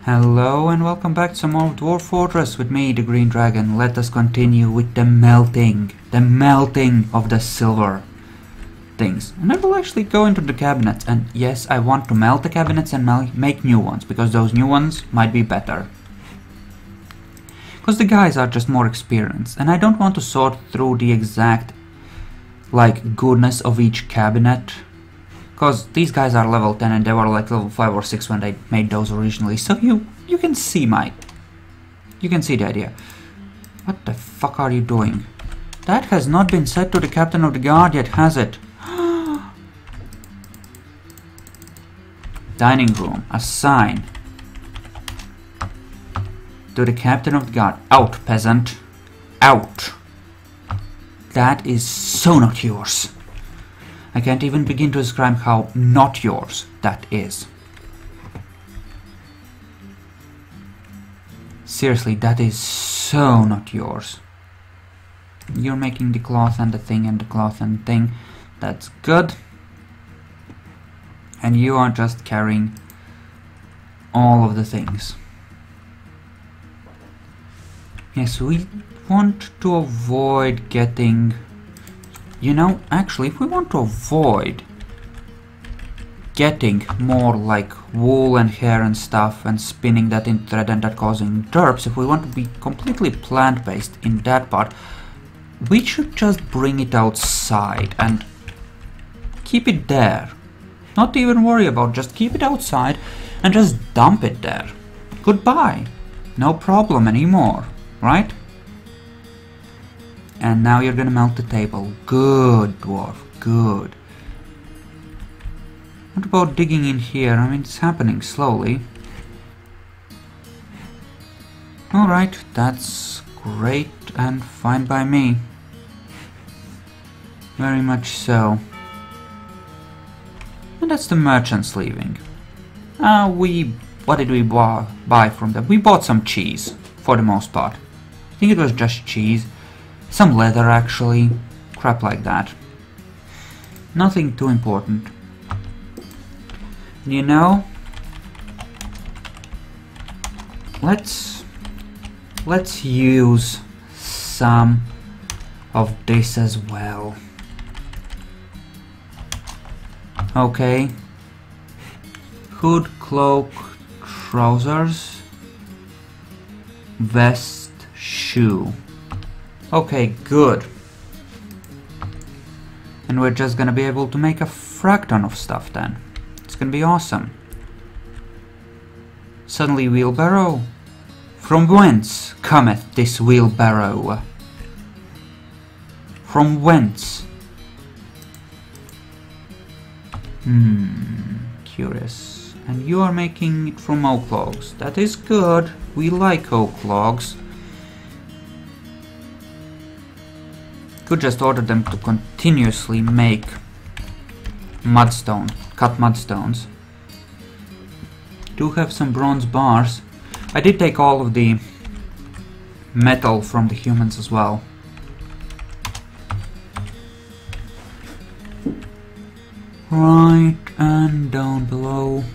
Hello and welcome back to some more Dwarf Fortress with me, the Green Dragon. Let us continue with the melting of the silver things. And I will actually go into the cabinets, and yes, I want to melt the cabinets and make new ones, because those new ones might be better. Because the guys are just more experienced, and I don't want to sort through the exact, goodness of each cabinet. Because these guys are level 10 and they were like level 5 or 6 when they made those originally. So you can see you can see the idea. What the fuck are you doing? That has not been said to the captain of the guard yet, has it? Dining room. Assign. To the captain of the guard. Out, peasant. Out. That is so not yours. I can't even begin to describe how not yours that is. Seriously, that is so not yours. You're making the cloth and the thing and the cloth and the thing. That's good. And you are just carrying all of the things. Yes, we want to avoid getting... You know, actually, if we want to avoid getting more like wool and hair and stuff and spinning that in thread and that causing derps, if we want to be completely plant-based in that part, we should just bring it outside and keep it there. Not even worry about, just keep it outside and just dump it there. Goodbye. No problem anymore, right? And now you're gonna melt the table. Good, dwarf, good. What about digging in here? I mean, it's happening slowly. Alright, that's great and fine by me. Very much so. And that's the merchants leaving. What did we buy from them? We bought some cheese, for the most part. I think it was just cheese. Some leather, actually. Crap like that. Nothing too important. You know, let's use some of this as well. Okay. Hood, cloak, trousers, vest, shoe. Okay, good. And we're just gonna be able to make a frack ton of stuff then. It's gonna be awesome. Suddenly wheelbarrow? From whence cometh this wheelbarrow? From whence? Curious. And you are making it from oak logs. That is good. We like oak logs. Could just order them to continuously make mudstone, cut mudstones. Do have some bronze bars. I did take all of the metal from the humans as well. Right, and down below.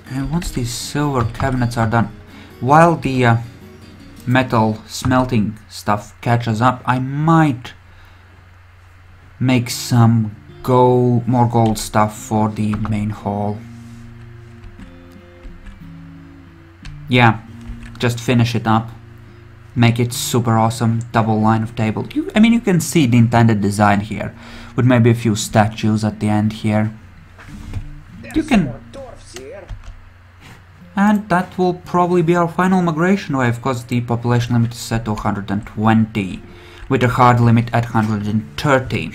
And once these silver cabinets are done, while the metal smelting stuff catches up, I might make some more gold stuff for the main hall. Yeah, just finish it up. Make it super awesome, double line of table. I mean, you can see the intended design here, with maybe a few statues at the end here. You can... And that will probably be our final migration wave, because the population limit is set to 120, with a hard limit at 130.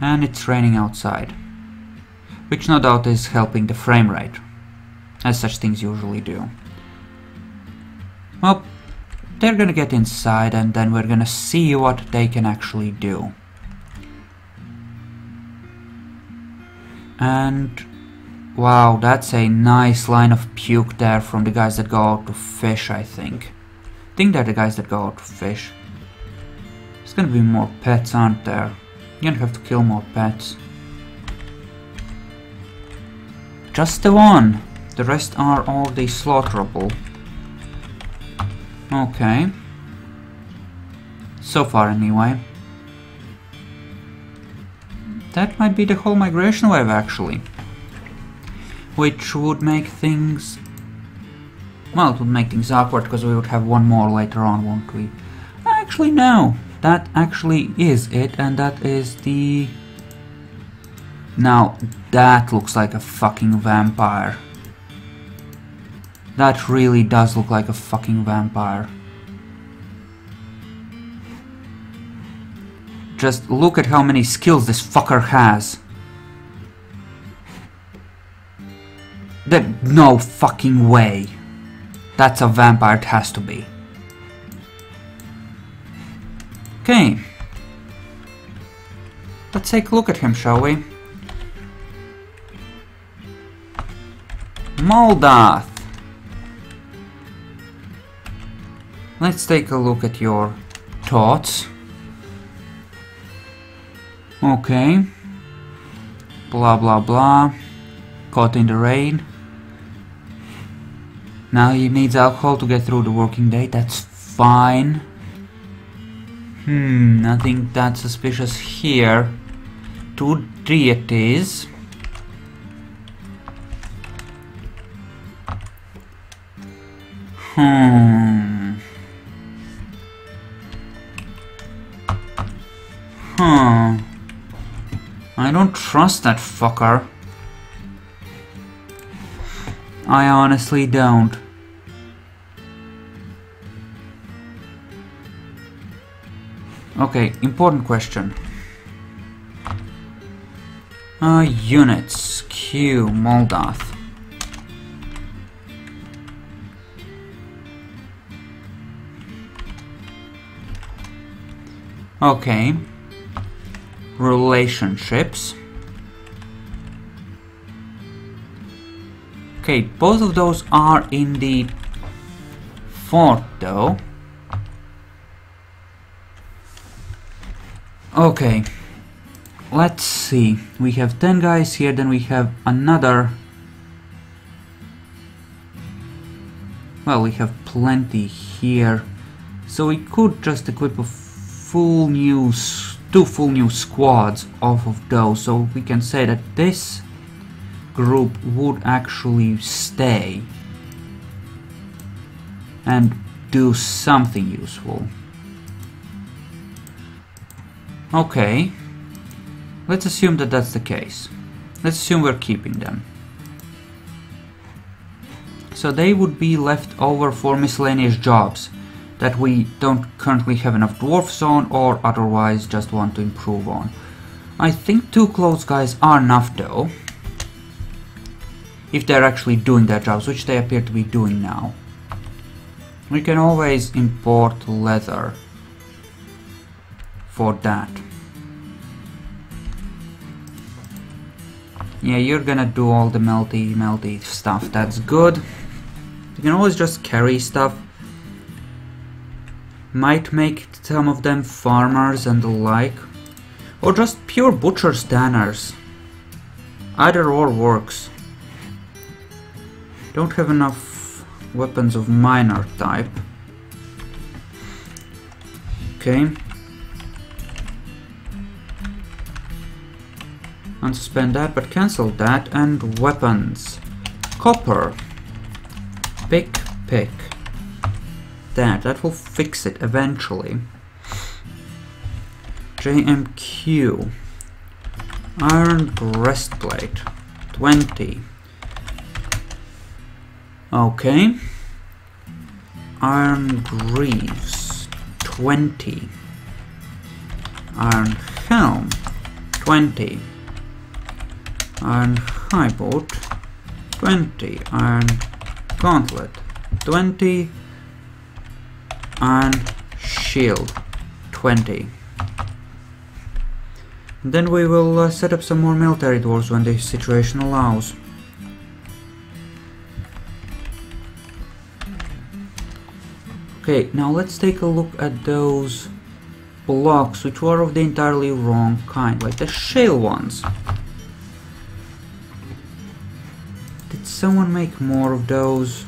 And it's raining outside, which no doubt is helping the frame rate, as such things usually do. Well, they're gonna get inside and then we're gonna see what they can actually do. And wow, that's a nice line of puke there from the guys that go out to fish, I think. I think they're the guys that go out to fish. There's gonna be more pets, aren't there? You're gonna have to kill more pets. Just the one. The rest are all the slaughterable. Okay. So far, anyway. That might be the whole migration wave, actually. Which would make things... Well, it would make things awkward, because we would have one more later on, won't we? Actually, no. That actually is it, and that is the... Now, that looks like a fucking vampire. That really does look like a fucking vampire. Just look at how many skills this fucker has. No fucking way. That's a vampire, it has to be. Okay. Let's take a look at him, shall we? Moldath. Let's take a look at your thoughts. Okay. Blah blah blah. Caught in the rain. Now he needs alcohol to get through the working day. That's fine. Nothing that suspicious here. 2 deities. I don't trust that fucker. I honestly don't. Okay, important question. Units. Q. Moldath. Okay. Relationships. Okay, both of those are in the fort though. Okay, let's see. We have 10 guys here, then we have another. Well, we have plenty here. So we could just equip a two full new squads off of those. So we can say that this group would actually stay and do something useful. Okay, let's assume that that's the case. Let's assume we're keeping them. So they would be left over for miscellaneous jobs that we don't currently have enough dwarfs on or otherwise just want to improve on. I think 2 clothes guys are enough though. If they're actually doing their jobs, which they appear to be doing now. We can always import leather for that. Yeah, you're gonna do all the melty stuff, that's good. You can always just carry stuff. Might make some of them farmers and the like. Or just pure butcher stanners. Either or works. Don't have enough weapons of minor type. Okay. Unsuspend that, but cancel that. And weapons. Copper. Pick. That will fix it eventually. JMQ. Iron breastplate. 20. Okay. Iron greaves. 20. Iron helm. 20. Iron high boot. 20. Iron gauntlet. 20. Iron shield. 20. Then we will set up some more military dwarves when the situation allows. Okay, now let's take a look at those blocks which were of the entirely wrong kind, like the shale ones. Did someone make more of those?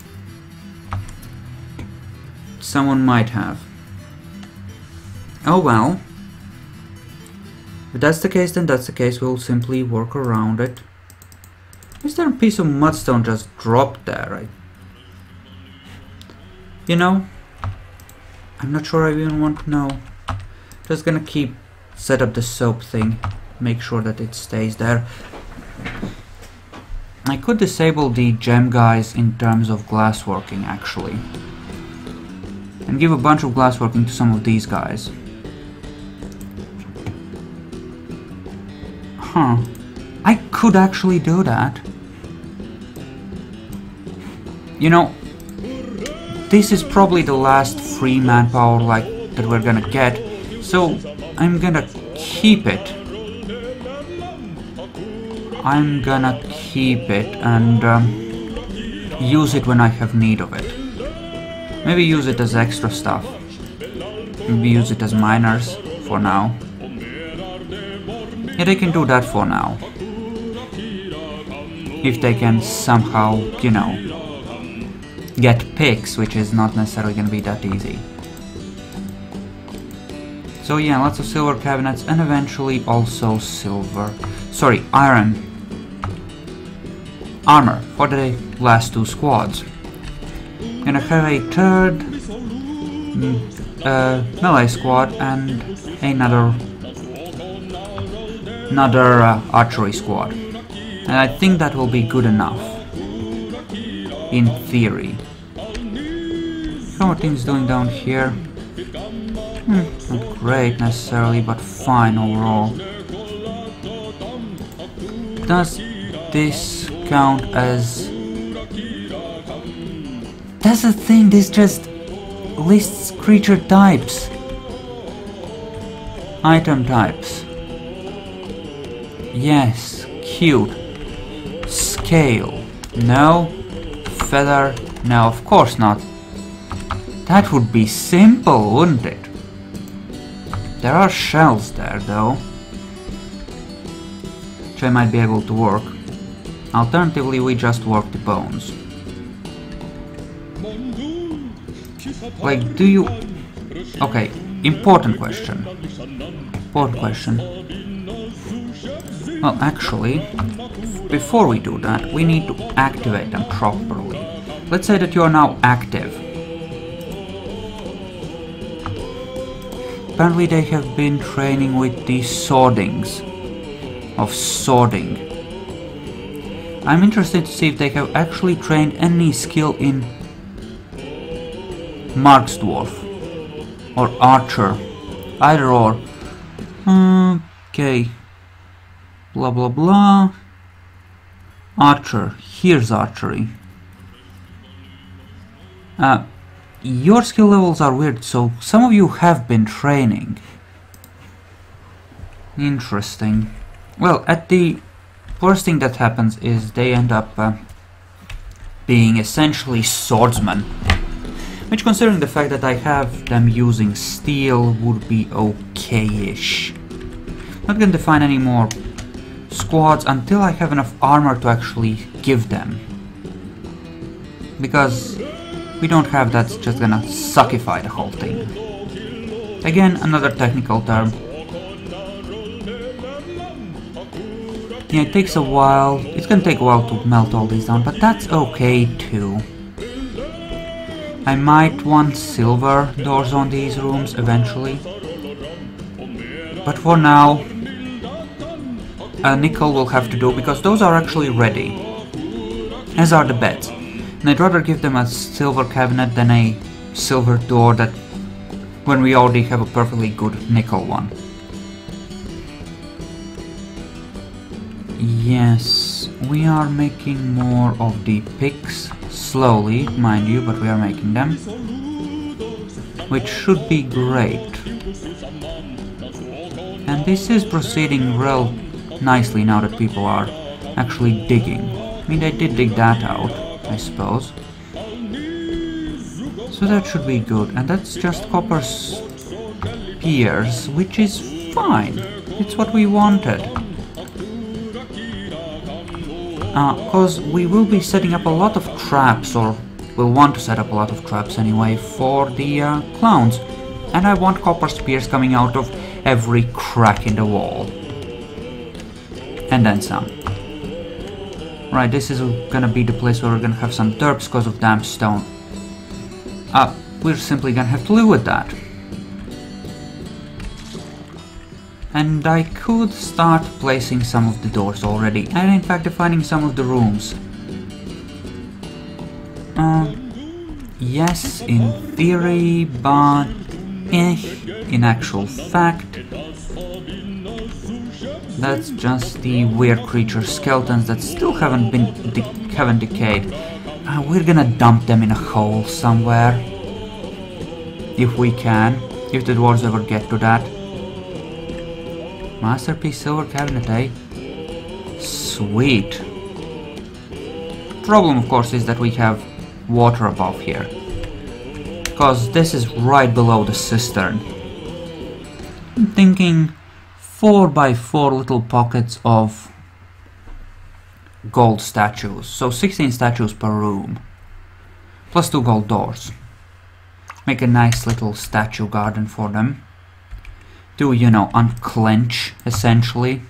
Someone might have. Oh well. If that's the case, then that's the case. We'll simply work around it. Is there a piece of mudstone just dropped there? You know, I'm not sure I even want to know. Just gonna set up the soap thing. Make sure that it stays there. I could disable the gem guys in terms of glassworking, actually. And give a bunch of glassworking to some of these guys. Huh. I could actually do that. You know, this is probably the last free manpower that we're gonna get, so I'm gonna keep it. I'm gonna keep it and use it when I have need of it. Maybe use it as extra stuff. Maybe use it as miners for now. Yeah, they can do that for now. If they can somehow, you know, get picks, which is not necessarily gonna be that easy. So yeah, lots of silver cabinets and eventually also iron armor for the last two squads. Gonna have a third melee squad and another archery squad. And I think that will be good enough. In theory. How are things doing down here? Not great necessarily, but fine overall. Does this count as... That's the thing, this just lists creature types. Item types. Yes, cute. Scale. No. Feather. No, of course not. That would be simple, wouldn't it? There are shells there, though, which I might be able to work. Alternatively, we just work the bones. Like, do you... Okay, important question. Important question. Well, actually, before we do that, we need to activate them properly. Let's say that you are now active. Apparently they have been training with the swordings of swording. I'm interested to see if they have actually trained any skill in Mark's Dwarf or Archer. Either or. Okay. Blah blah blah. Archer. Here's archery. Your skill levels are weird, so some of you have been training. Interesting. Well, at the worst thing that happens is they end up being essentially swordsmen. Which, considering the fact that I have them using steel, would be okay-ish. Not gonna define any more squads until I have enough armor to actually give them. Because we don't have that's just gonna suckify the whole thing. Again, another technical term. Yeah, it takes a while. It's gonna take a while to melt all these down, but that's okay too. I might want silver doors on these rooms eventually. But for now, a nickel will have to do, because those are actually ready. As are the beds. And I'd rather give them a silver cabinet than a silver door that when we already have a perfectly good nickel one. Yes, we are making more of the picks. Slowly, mind you, but we are making them. Which should be great. And this is proceeding real nicely now that people are actually digging. I mean, they did dig that out, I suppose. So that should be good. And that's just copper spears, which is fine. It's what we wanted. Because we will be setting up a lot of traps, or will want to set up a lot of traps anyway, for the clowns. And I want copper spears coming out of every crack in the wall. And then some. Right, this is gonna be the place where we're gonna have some derps because of damp stone. We're simply gonna have to live with that. And I could start placing some of the doors already, and in fact defining some of the rooms. Yes, in theory, but in actual fact, that's just the weird creature skeletons that still haven't decayed. We're gonna dump them in a hole somewhere, if we can, if the dwarves ever get to that. Masterpiece silver cabinet, eh? Sweet. Problem, of course, is that we have water above here, because this is right below the cistern. I'm thinking 4x4 little pockets of gold statues, so 16 statues per room, plus 2 gold doors. Make a nice little statue garden for them to, you know, unclench, essentially.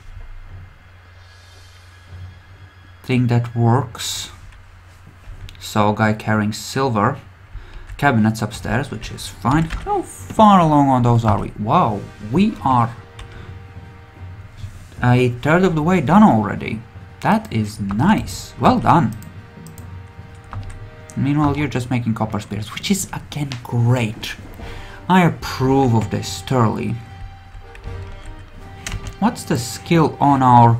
Think that works. So, guy carrying silver. Cabinets upstairs, which is fine. How far along on those are we? Wow, we are a third of the way done already. That is nice. Well done. Meanwhile, you're just making copper spears, which is, again, great. I approve of this thoroughly. What's the skill on our,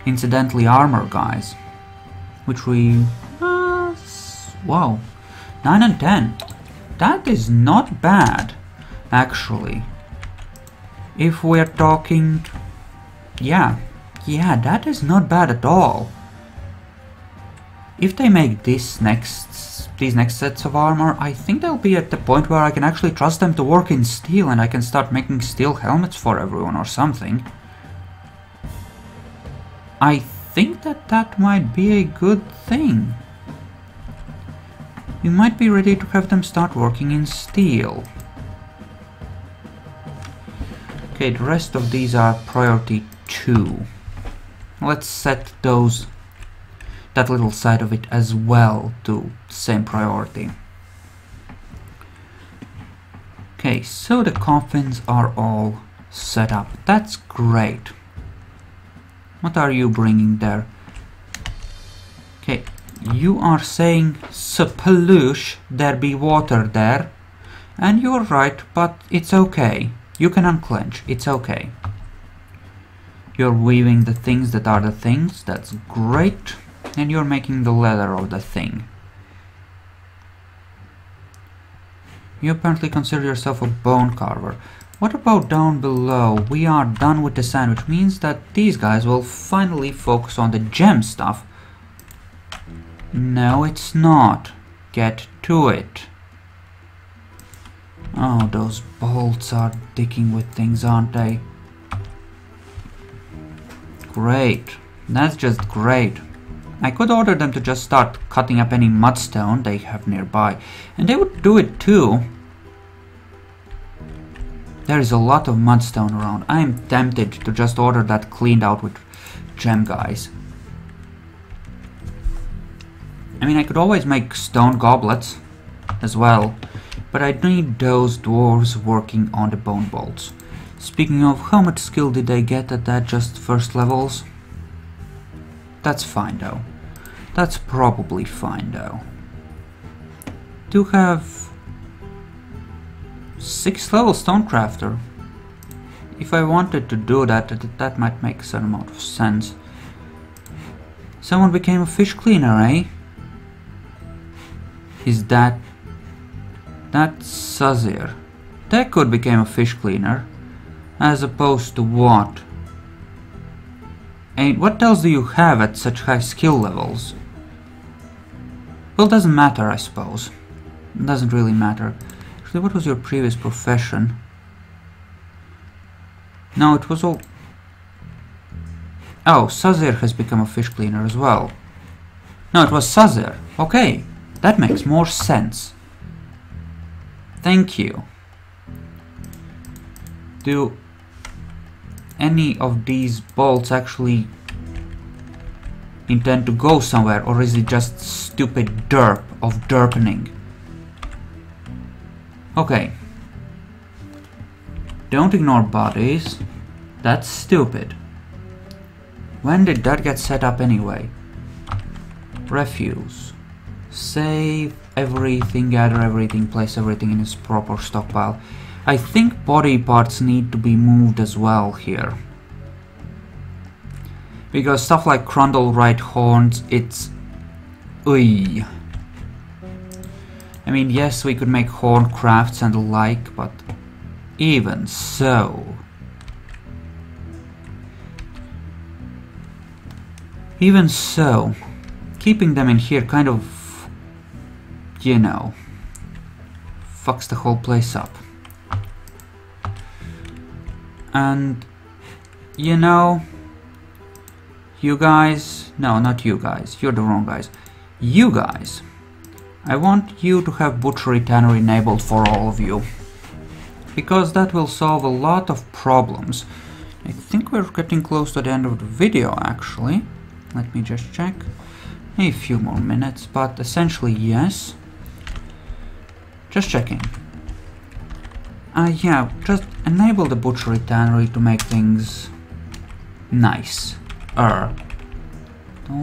incidentally, armor guys? Which we... wow. 9 and 10. That is not bad, actually. If we're talking... Yeah, that is not bad at all. If they make these next sets of armor, I think they'll be at the point where I can actually trust them to work in steel, and I can start making steel helmets for everyone or something. I think that might be a good thing. We might be ready to have them start working in steel. Okay, the rest of these are priority 2. Let's set that little side of it as well to same priority. Okay, so the coffins are all set up. That's great. What are you bringing there? Okay, you are saying "Saplush, there be water there," and you're right, but it's okay. You can unclench, it's okay. You're weaving the things that are the things, that's great, and you're making the leather of the thing. You apparently consider yourself a bone carver. What about down below? We are done with the sand, which means that these guys will finally focus on the gem stuff. No, it's not. Get to it. Oh, those bolts are digging with things, aren't they? Great. That's just great. I could order them to just start cutting up any mudstone they have nearby, and they would do it too. There is a lot of mudstone around. I am tempted to just order that cleaned out with gem guys. I mean, I could always make stone goblets as well, but I need those dwarves working on the bone bolts. Speaking of, how much skill did they get at that, just first levels? That's fine though. That's probably fine though. Do have 6th level stonecrafter. If I wanted to do that, that might make a certain amount of sense. Someone became a fish cleaner, eh? Is that's Sazir. Tekkud became a fish cleaner, as opposed to what? And what else do you have at such high skill levels? Well, doesn't matter, I suppose. It doesn't really matter. Actually, what was your previous profession? No, it was all... Oh, Sazir has become a fish cleaner as well. No, it was Sazir. Okay, that makes more sense. Thank you. Do any of these bolts actually intend to go somewhere, or is it just stupid derp of derpening? Okay. Don't ignore bodies. That's stupid. When did that get set up anyway? Refuse. Save everything, gather everything, place everything in its proper stockpile. I think body parts need to be moved as well here. Because stuff like Crundle right horns, it's... Ui. I mean, yes, we could make horn crafts and the like, but even so... Even so, keeping them in here kind of, you know, fucks the whole place up. And, you know, you guys, no, not you guys, you're the wrong guys. You guys, I want you to have Butchery Tannery enabled for all of you. Because that will solve a lot of problems. I think we're getting close to the end of the video, actually. Let me just check. A few more minutes, but essentially yes. Just checking. Yeah, just enable the Butchery Tannery to make things nice. All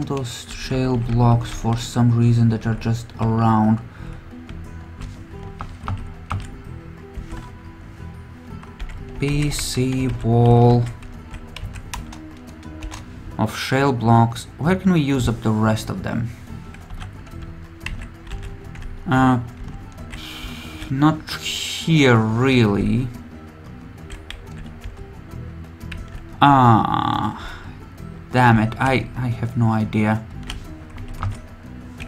those shale blocks for some reason that are just around. PC wall of shale blocks. Where can we use up the rest of them? Not here really. Damn it, I have no idea.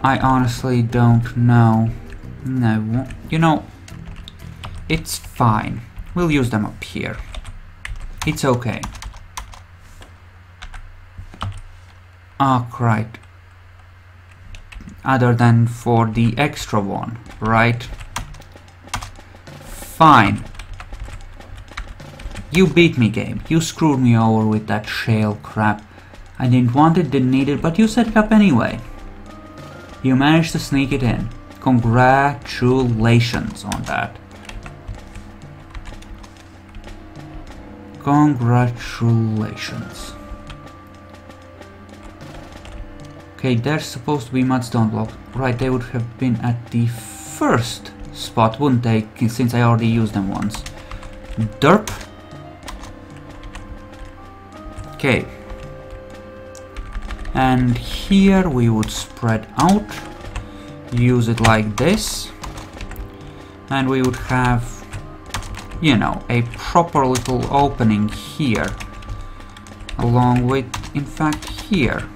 I honestly don't know. No, you know, it's fine. We'll use them up here. It's okay. Ah, right. Other than for the extra one, right? Fine. You beat me, game. You screwed me over with that shale crap. I didn't want it, didn't need it, but you set it up anyway. You managed to sneak it in. Congratulations on that. Congratulations. Okay, there's supposed to be mudstone blocks. Right, they would have been at the first spot, wouldn't they? Since I already used them once. Derp. Okay. And here we would spread out. Use it like this. And we would have, you know, a proper little opening here. Along with, in fact, here.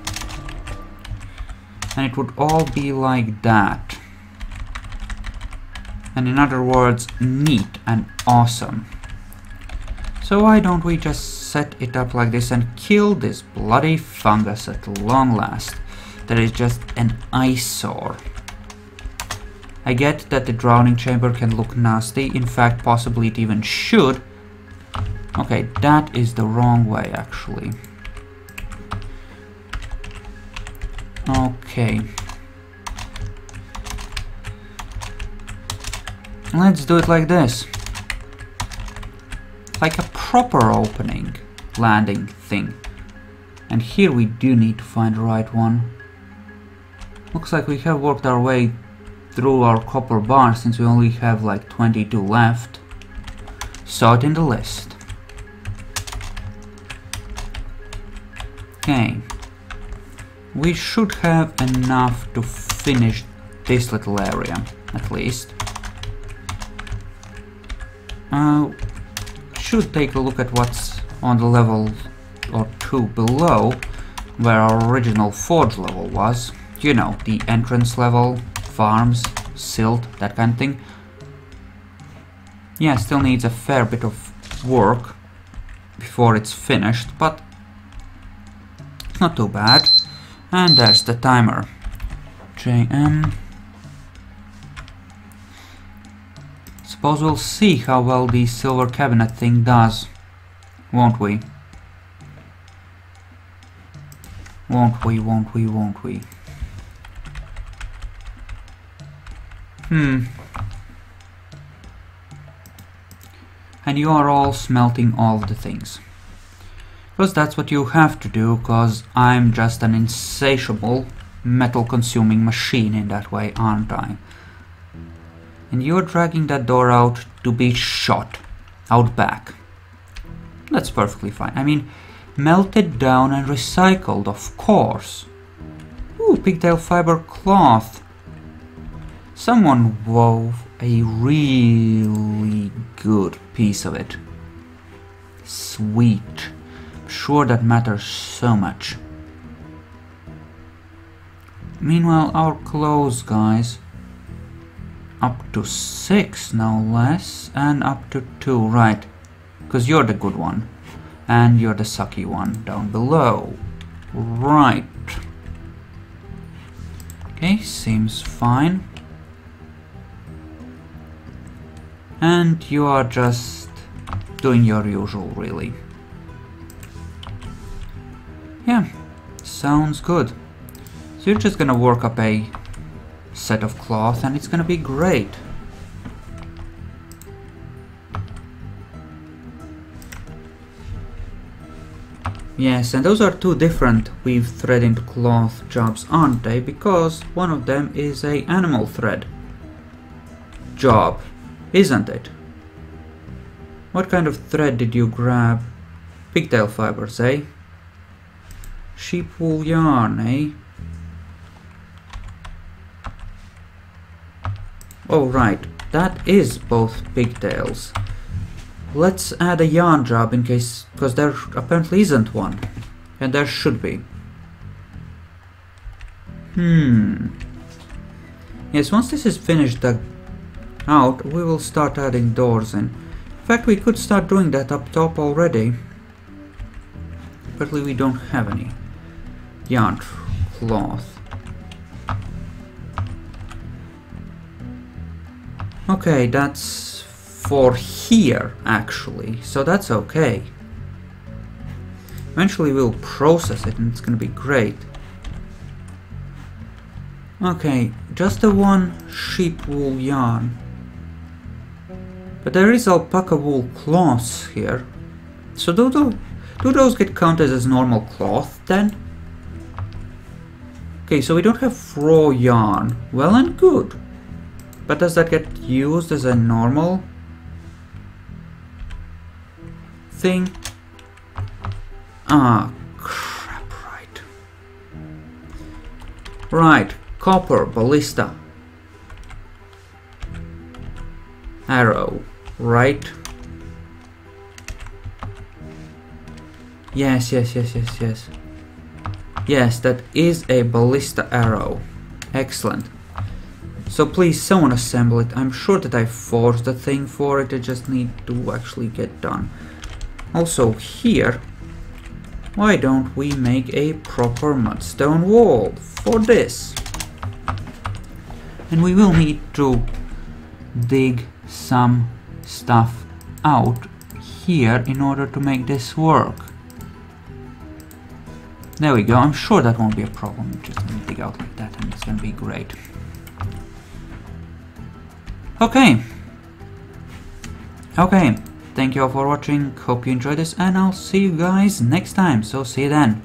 And it would all be like that. And in other words, neat and awesome. So why don't we just set it up like this and kill this bloody fungus at long last? That is just an eyesore. I get that the drowning chamber can look nasty. In fact, possibly it even should. Okay, that is the wrong way, actually. Okay. Let's do it like this. Like a proper opening, landing thing. And here we do need to find the right one. Looks like we have worked our way through our copper bar since we only have like 22 left. Saw it in the list. Okay. We should have enough to finish this little area, at least. Should take a look at what's on the level or two below, where our original forge level was. You know, the entrance level, farms, silt, that kind of thing. Yeah, still needs a fair bit of work before it's finished, but it's not too bad. And there's the timer. Suppose we'll see how well the silver cabinet thing does, won't we? Won't we? And you are all smelting all the things. Because that's what you have to do, because I'm just an insatiable metal-consuming machine in that way, aren't I? And you're dragging that door out to be shot out back. That's perfectly fine. I mean, melted down and recycled, of course. Ooh, pigtail fiber cloth. Someone wove a really good piece of it. Sweet. I'm sure that matters so much. Meanwhile, our clothes, guys. Up to 6, no less, and up to 2, right? Because you're the good one, and you're the sucky one down below. Right. Okay, seems fine. And you are just doing your usual, really. Yeah, sounds good. So you're just gonna work up a set of cloth and it's gonna be great. Yes, and those are two different weave thread into cloth jobs, aren't they? Because one of them is a animal thread job, isn't it? What kind of thread did you grab? Pigtail fibers, eh? Sheep wool yarn, eh? Oh right, that is both pigtails. Let's add a yarn job in case, because there apparently isn't one. And there should be. Yes, once this is finished out, we will start adding doors in. In fact, we could start doing that up top already. Apparently we don't have any yarn cloth. Okay, that's for here, actually, so that's okay. Eventually we'll process it and it's gonna be great. Okay, just the one sheep wool yarn. But there is alpaca wool cloths here. So do those get counted as normal cloth then? Okay, so we don't have raw yarn. Well and good. But does that get used as a normal thing? Ah, crap, right. Right, copper, ballista. Arrow, right? Yes. Yes, that is a ballista arrow. Excellent. So please, someone assemble it. I'm sure that I forged the thing for it. I just need to actually get done. Also here, why don't we make a proper mudstone wall for this? And we will need to dig some stuff out here in order to make this work. There we go. I'm sure that won't be a problem. I'm just gonna dig out like that and it's gonna be great. Okay, thank you all for watching, hope you enjoyed this, and I'll see you guys next time, so see you then.